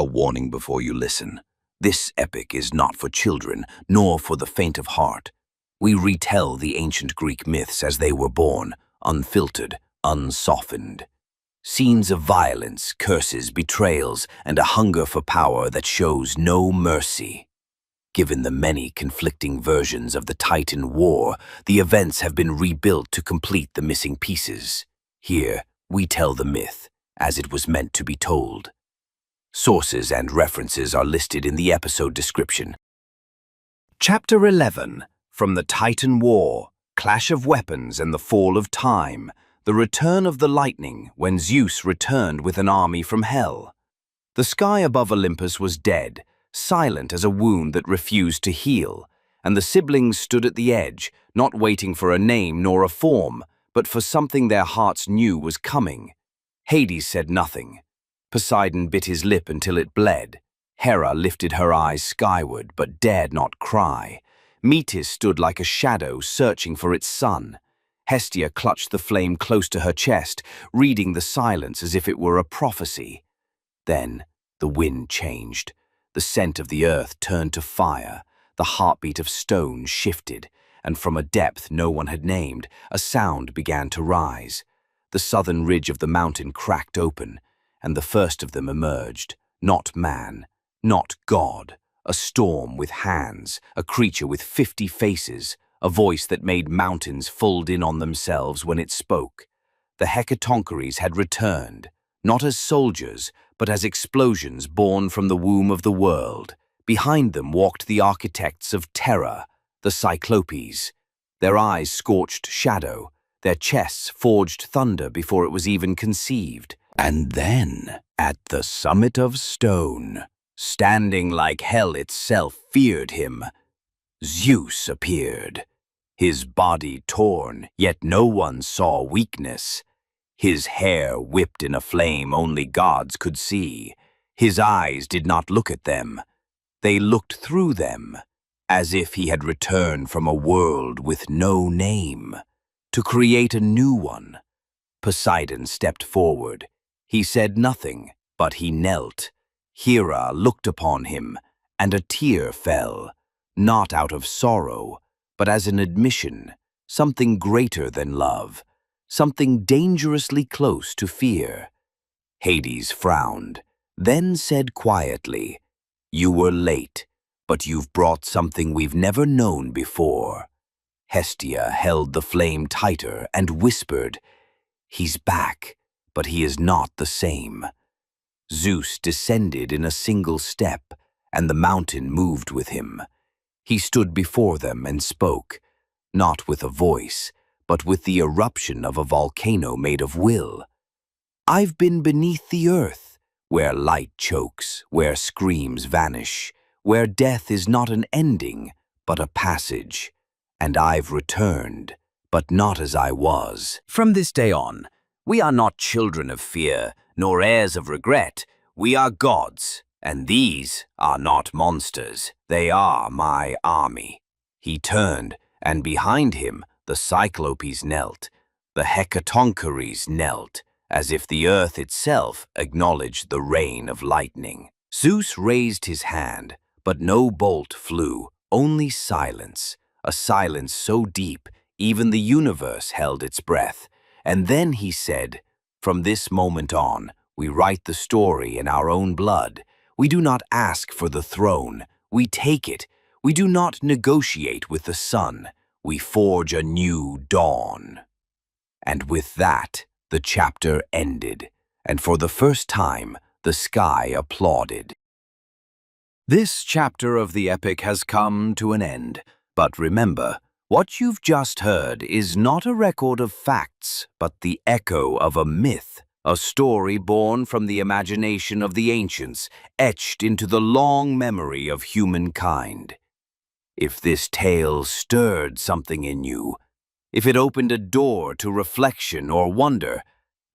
warning before you listen. This epic is not for children, nor for the faint of heart. We retell the ancient Greek myths as they were born, unfiltered, unsoftened. Scenes of violence, curses, betrayals, and a hunger for power that shows no mercy. Given the many conflicting versions of the Titan War, the events have been rebuilt to complete the missing pieces. Here, we tell the myth as it was meant to be told. Sources and references are listed in the episode description. Chapter 11. From the Titan War, Clash of Weapons and the Fall of Time, the return of the lightning when Zeus returned with an army from hell. The sky above Olympus was dead, silent as a wound that refused to heal, and the siblings stood at the edge, not waiting for a name nor a form, but for something their hearts knew was coming. Hades said nothing. Poseidon bit his lip until it bled. Hera lifted her eyes skyward but dared not cry. Metis stood like a shadow searching for its sun. Hestia clutched the flame close to her chest, reading the silence as if it were a prophecy. Then the wind changed. The scent of the earth turned to fire. The heartbeat of stone shifted, and from a depth no one had named, a sound began to rise. The southern ridge of the mountain cracked open, and the first of them emerged. Not man, not God, a storm with hands, a creature with 50 faces, a voice that made mountains fold in on themselves when it spoke. The Hekatoncheires had returned, not as soldiers, but as explosions born from the womb of the world. Behind them walked the architects of terror, the Cyclopes. Their eyes scorched shadow, their chests forged thunder before it was even conceived. And then, at the summit of stone, standing like hell itself feared him, Zeus appeared. His body torn, yet no one saw weakness. His hair whipped in a flame only gods could see. His eyes did not look at them. They looked through them, as if he had returned from a world with no name, to create a new one. Poseidon stepped forward. He said nothing, but he knelt. Hera looked upon him, and a tear fell, not out of sorrow, but as an admission, something greater than love, something dangerously close to fear. Hades frowned, then said quietly, "You were late, but you've brought something we've never known before." Hestia held the flame tighter and whispered, "He's back, but he is not the same." Zeus descended in a single step, and the mountain moved with him. He stood before them and spoke, not with a voice, but with the eruption of a volcano made of will. "I've been beneath the earth, where light chokes, where screams vanish, where death is not an ending, but a passage. And I've returned, but not as I was. From this day on, we are not children of fear, nor heirs of regret. We are gods, and these are not monsters. They are my army." He turned, and behind him the Cyclopes knelt. The Hekatoncheires knelt, as if the earth itself acknowledged the reign of lightning. Zeus raised his hand, but no bolt flew, only silence, a silence so deep even the universe held its breath. And then he said, "From this moment on, we write the story in our own blood. We do not ask for the throne, we take it. We do not negotiate with the sun, we forge a new dawn." And with that, the chapter ended, and for the first time, the sky applauded. This chapter of the epic has come to an end, but remember, what you've just heard is not a record of facts, but the echo of a myth, a story born from the imagination of the ancients, etched into the long memory of humankind. If this tale stirred something in you, if it opened a door to reflection or wonder,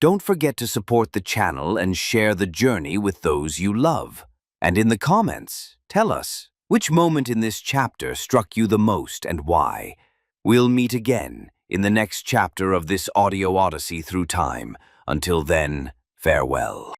don't forget to support the channel and share the journey with those you love. And in the comments, tell us, which moment in this chapter struck you the most and why? We'll meet again in the next chapter of this audio odyssey through time. Until then, farewell.